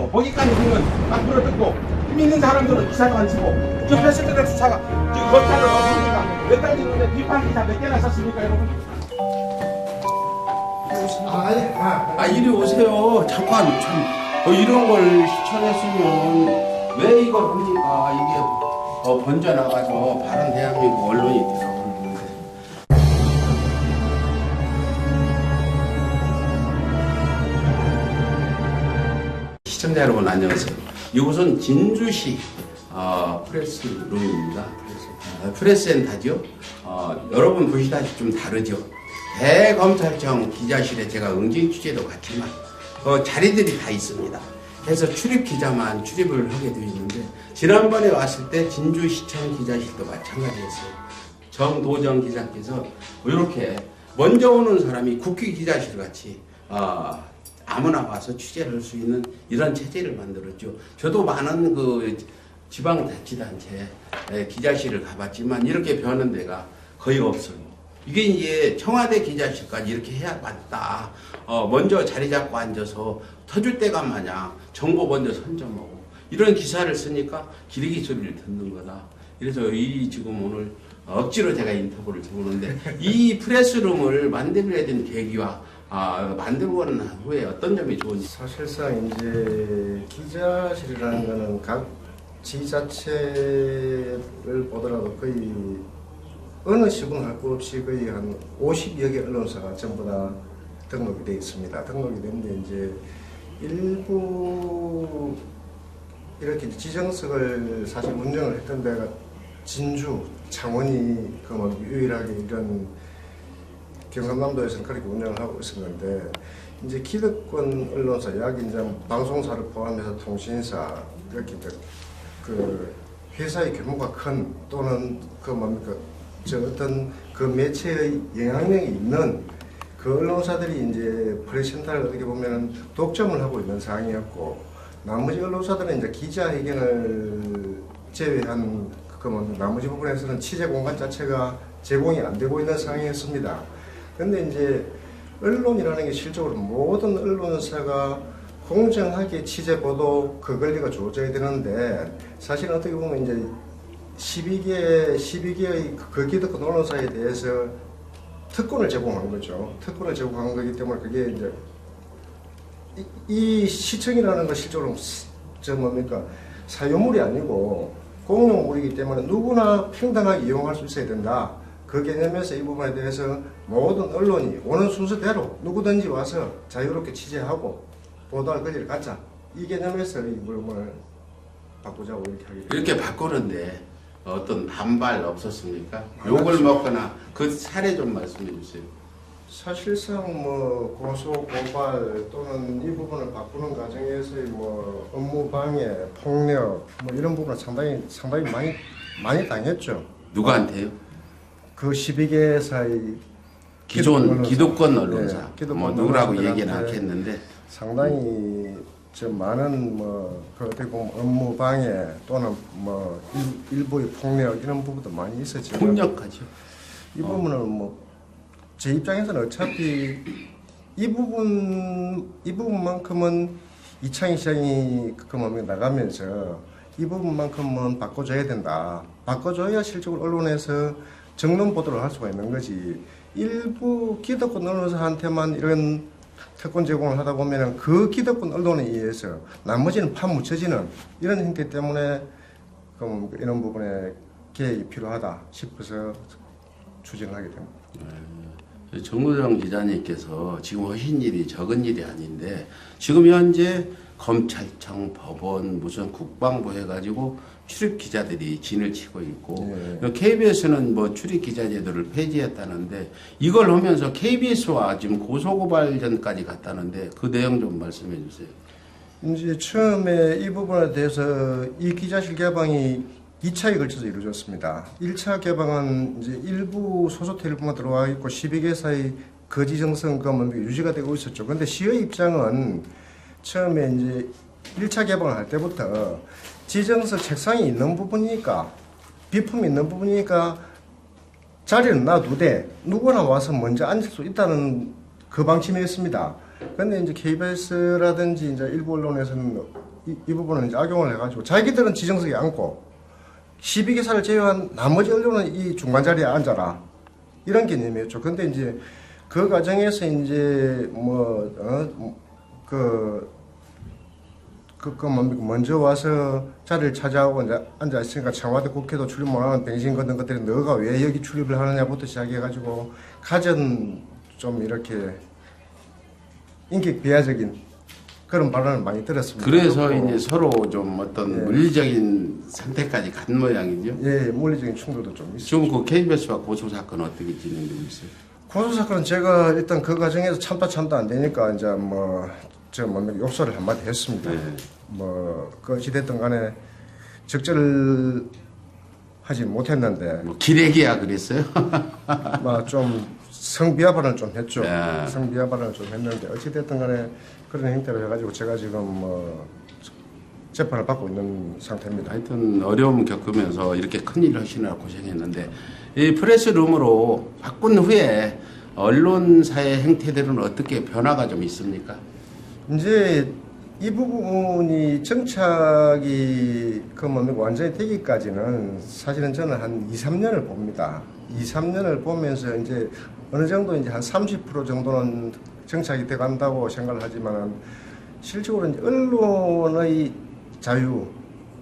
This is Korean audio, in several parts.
하고 거기까지 보면 막 물어뜯고 힘 있는 사람들은 기사도 안 쓰고 저 패스트랙 수사가 지금 검찰을 어디니까 몇 달 됐는데 비판 기사 몇 개나 썼습니까 여러분? 이리 오세요. 잠깐 참 이런 걸 시청했으면 왜 이걸 합니까? 이게 번져나가서 바른 대한민국 언론이 되라고. 시청자 여러분 안녕하세요. 이곳은 진주시 프레스룸입니다. 프레스센터죠. 여러분 보시다시피 좀 다르죠. 대검찰청 기자실에 제가 응징 취재도 갔지만 자리들이 다 있습니다. 그래서 출입 기자만 출입을 하게 되어 있는데 지난번에 왔을 때 진주시청 기자실도 마찬가지였어요. 정도정 기자께서 이렇게 먼저 오는 사람이 국회 기자실 같이 아무나 와서 취재를 할 수 있는 이런 체제를 만들었죠. 저도 많은 그 지방자치단체 기자실을 가봤지만 이렇게 변한 데가 거의 없어요. 이게 이제 청와대 기자실까지 이렇게 해야 맞다. 먼저 자리 잡고 앉아서 터줄 때가 마냥 정보 먼저 선점하고 이런 기사를 쓰니까 기레기 소리를 듣는 거다. 그래서 이 지금 오늘 억지로 제가 인터뷰를 해보는데 이 프레스룸을 만들어야 된 계기와 만들고 난 후에 어떤 점이 좋은지. 사실상 이제 기자실이라는 거는 각 지자체를 보더라도 거의 어느 시군 할 것 없이 거의 한 50여 개 언론사가 전부 다 등록이 되어 있습니다. 등록이 됐는데 이제 일부 이렇게 지정석을 사실 운영을 했던 데가 진주, 창원이 유일하게 이런 경상남도에서는 그렇게 운영을 하고 있었는데 이제 기득권 언론사, 약 이제 방송사를 포함해서 통신사 이렇게 그 회사의 규모가 큰 또는 어떤 그 매체의 영향력이 있는 그 언론사들이 이제 프레스센터를 어떻게 보면은 독점을 하고 있는 상황이었고 나머지 언론사들은 이제 기자회견을 제외한 나머지 부분에서는 취재 공간 자체가 제공이 안 되고 있는 상황이었습니다. 근데 이제 언론이라는 게 실적으로 모든 언론사가 공정하게 취재 보도 그 권리가 주어져야 되는데 사실 어떻게 보면 이제 12개의 그 기득권 언론사에 대해서 특권을 제공한 거죠. 특권을 제공한 거기 때문에 그게 이제 이 시청이라는 거 실적으로 사유물이 아니고 공용물이기 때문에 누구나 평등하게 이용할 수 있어야 된다. 그 개념에서 이 부분에 대해서 모든 언론이 오는 순서대로 누구든지 와서 자유롭게 취재하고 보도할 권리를 갖자. 이 개념에서 이 부분을 바꾸자고 이렇게 하겠습니다. 이렇게 바꾸는데 어떤 반발 없었습니까? 욕을 먹거나 그 사례 좀 말씀해 주세요. 사실상 고소, 고발 또는 이 부분을 바꾸는 과정에서의 업무 방해, 폭력 이런 부분은 상당히 많이 당했죠. 누구한테요? 그 12개사의 기득권 언론사. 네, 누구라고 얘기는 않겠는데 상당히 많은 어떻게 보면 업무 방해 또는 일부의 폭력 이런 부분도 많이 있었지만 폭력하죠. 이 부분은 제 입장에서는 어차피 이 부분만큼은 이창희 시장이 나가면서 이 부분만큼은 바꿔줘야 된다. 바꿔줘야 실적으로 언론에서 정론 보도를 할 수가 있는 거지. 일부 기득권 언론사한테만 이런 특권 제공을 하다 보면 그 기득권 언론에 의해서 나머지는 파묻혀지는 이런 형태 때문에 이런 부분에 개혁이 필요하다 싶어서 추진을 하게 됩니다. 정도정 기자님께서 지금 하신 일이 적은 일이 아닌데 지금 현재 검찰청, 법원, 무슨 국방부 해가지고 출입 기자들이 진을 치고 있고 KBS는 출입 기자제도를 폐지했다는데 이걸 하면서 KBS와 지금 고소고발전까지 갔다는데 그 내용 좀 말씀해 주세요. 이제 처음에 이 부분에 대해서 이 기자실 개방이 2차에 걸쳐서 이루어졌습니다. 1차 개방은 이제 일부 소속태 일부만 들어와 있고 12개사의 거지정성 유지가 되고 있었죠. 그런데 시의 입장은 처음에 이제 1차 개방을 할 때부터 지정석 책상이 있는 부분이니까 비품이 있는 부분이니까 자리는 놔두되 누구나 와서 먼저 앉을 수 있다는 그 방침이었습니다. 그런데 이제 KBS라든지 이제 일부 언론에서는 이 부분은 이제 악용을 해가지고 자기들은 지정석에 앉고 12개사를 제외한 나머지 언론은 이 중간 자리에 앉아라 이런 개념이었죠. 근데 이제 그 과정에서 이제 먼저 와서 자리를 차지하고 이제 앉아 있으니까 청와대 국회도 출입 못하는 뱅신 같은 것들이 너가 왜 여기 출입을 하느냐부터 시작해가지고 가전 좀 이렇게 인격 비하적인 그런 발언을 많이 들었습니다. 그래서 그렇고, 이제 서로 좀 어떤 예. 물리적인 상태까지 간 모양이죠. 예, 물리적인 충돌도 좀 있어요. 지금 그 KBS와 고소 사건 어떻게 진행되고 있어요? 고소 사건은 제가 일단 그 과정에서 참다 안 되니까 이제 욕설을 한마디 했습니다. 네. 그 어찌됐든 간에 적절을 하지 못했는데 뭐 기레기야 그랬어요? 좀 성비하 발언을 좀 했죠. 네. 성비하 발언을 좀 했는데 어찌됐든 간에 그런 행태를 해가지고 제가 지금 재판을 받고 있는 상태입니다. 하여튼 어려움 겪으면서 이렇게 큰일을 하시느라 고생했는데 이 프레스룸으로 바꾼 후에 언론사의 행태들은 어떻게 변화가 좀 있습니까? 이제 이 부분이 정착이 완전히 되기까지는 사실은 저는 한 2, 3년을 봅니다. 2, 3년을 보면서 이제 어느 정도 이제 한 30% 정도는 정착이 돼 간다고 생각을 하지만 실질적으로 이제 언론의 자유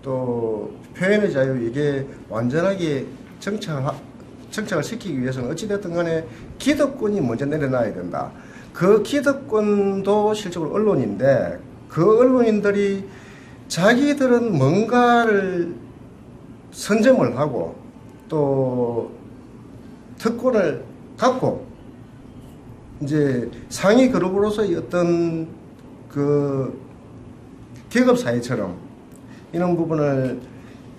또 표현의 자유 이게 완전하게 정착을 시키기 위해서는 어찌됐든 간에 기득권이 먼저 내려놔야 된다. 그 기득권도 실적으로 언론인데 그 언론인들이 자기들은 뭔가를 선점을 하고 또 특권을 갖고 이제 상위 그룹으로서의 어떤 그 계급 사회처럼 이런 부분을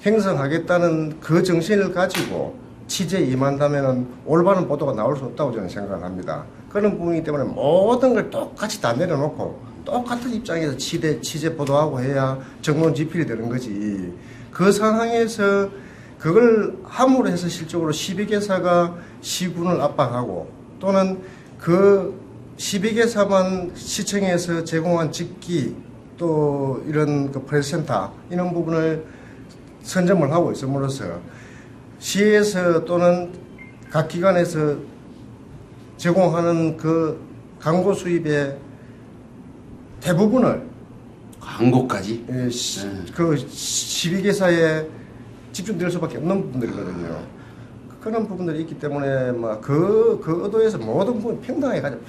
형성하겠다는 그 정신을 가지고 취재에 임한다면 올바른 보도가 나올 수 없다고 저는 생각을 합니다. 그런 부분이기 때문에 모든 걸 똑같이 다 내려놓고 똑같은 입장에서 취재 보도하고 해야 정론 지필이 되는 거지. 그 상황에서 그걸 함으로 해서 실적으로 12개사가 시군을 압박하고 또는 그 12개사만 시청에서 제공한 직기 또 이런 그 프레스센터 이런 부분을 선점을 하고 있음으로써 시에서 또는 각 기관에서 제공하는 그 광고 수입의 대부분을 광고까지? 그 12개사에 집중될 수밖에 없는 부분들이거든요. 그런 부분들이 있기 때문에 그 의도에서 모든 부분 평등하게 가지고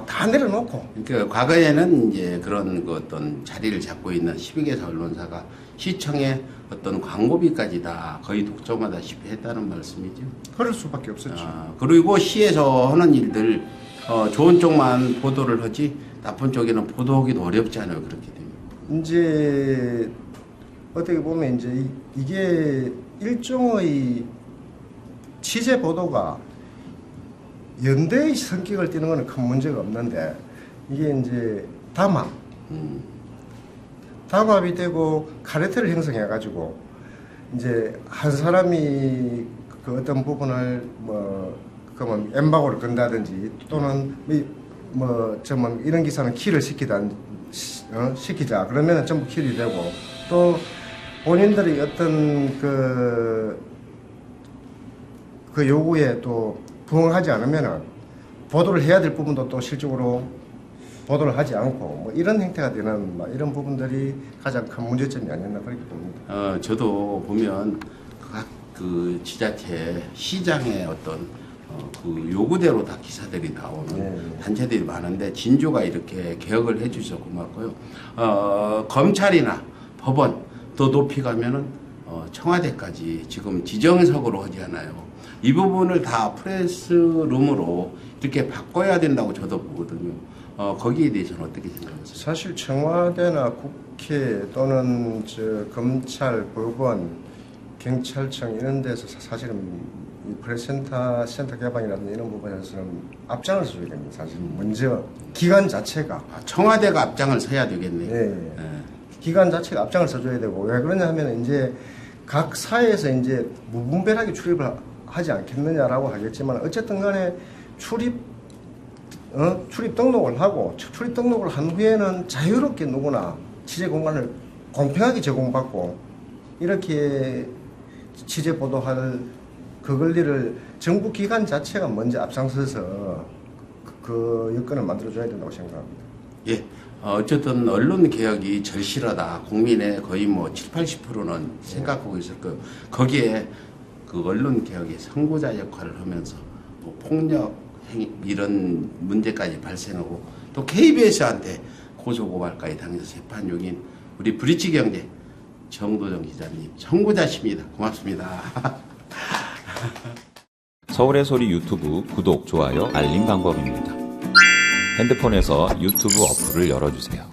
다 내려놓고. 그러니까 과거에는 이제 그런 그 어떤 자리를 잡고 있는 12개사 언론사가 시청의 어떤 광고비까지 다 거의 독점하다시피 했다는 말씀이죠. 그럴 수밖에 없었죠. 그리고 시에서 하는 일들 좋은 쪽만 보도를 하지 나쁜 쪽에는 보도하기도 어렵지 않아요. 그렇게 되면. 이제 어떻게 보면 이제 이게 일종의 취재 보도가 연대의 성격을 띠는 것은 큰 문제가 없는데 이게 이제 담합이 되고 카르텔을 형성해 가지고 이제 한 사람이 그 어떤 부분을 엠바고를 건다든지 또는 이런 기사는 킬을 시키자 그러면은 전부 킬이 되고 또 본인들이 어떤 그 요구에 또 부응하지 않으면은 보도를 해야 될 부분도 또 실적으로 보도를 하지 않고 이런 행태가 되는 이런 부분들이 가장 큰 문제점이 아니었나 그렇게 봅니다. 저도 보면 각 그 지자체 시장의 어떤 그 요구대로 다 기사들이 나오는 단체들이 많은데 진주가 이렇게 개혁을 해주셔서 고맙고요. 검찰이나 법원 더 높이 가면은 청와대까지 지금 지정석으로 하지 않아요. 이 부분을 다 프레스룸으로 이렇게 바꿔야 된다고 저도 보거든요. 거기에 대해서는 어떻게 생각하세요? 사실 청와대나 국회 또는 검찰, 법원, 경찰청 이런 데서 사실은 이 프레스센터 개방이라든지 이런 부분에서는 앞장을 서줘야 됩니다. 사실 먼저 기관 자체가 청와대가 앞장을 서야 되겠네요. 네. 기관 자체가 앞장을 서줘야 되고 왜 그러냐면 이제 각 사회에서 이제 무분별하게 출입을 하지 않겠느냐라고 하겠지만 어쨌든 간에 출입 등록을 하고 출입 등록을 한 후에는 자유롭게 누구나 취재 공간을 공평하게 제공받고 이렇게 취재 보도할 그 권리를 정부 기관 자체가 먼저 앞장서서 그 여건을 만들어줘야 된다고 생각합니다. 예. 어쨌든 언론 개혁이 절실하다. 국민의 거의 뭐 70, 80%는 생각하고 있을 거예요. 거기에 그 언론 개혁의 선구자 역할을 하면서 뭐 폭력 행위 이런 문제까지 발생하고 또 KBS한테 고소고발까지 당해서 재판 중인 우리 브릿지경제 정도정 기자님 선구자십니다. 고맙습니다. 서울의 소리 유튜브 구독, 좋아요, 알림 방법입니다. 핸드폰에서 유튜브 어플을 열어주세요.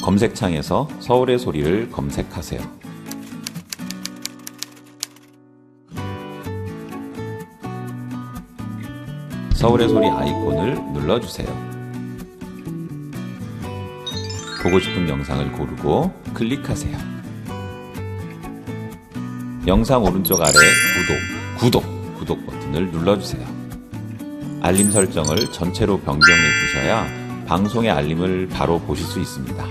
검색창에서 서울의 소리를 검색하세요. 서울의 소리 아이콘을 눌러주세요. 보고 싶은 영상을 고르고 클릭하세요. 영상 오른쪽 아래 구독 버튼을 눌러주세요. 알림 설정을 전체로 변경해 주셔야 방송의 알림을 바로 보실 수 있습니다.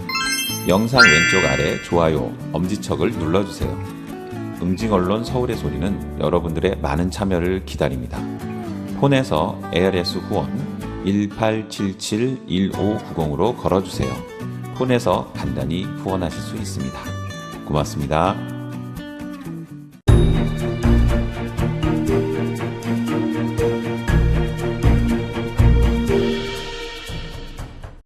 영상 왼쪽 아래 좋아요, 엄지척을 눌러주세요. 응징언론 서울의 소리는 여러분들의 많은 참여를 기다립니다. 폰에서 ARS 후원 1877-1590으로 걸어주세요. 폰에서 간단히 후원하실 수 있습니다. 고맙습니다.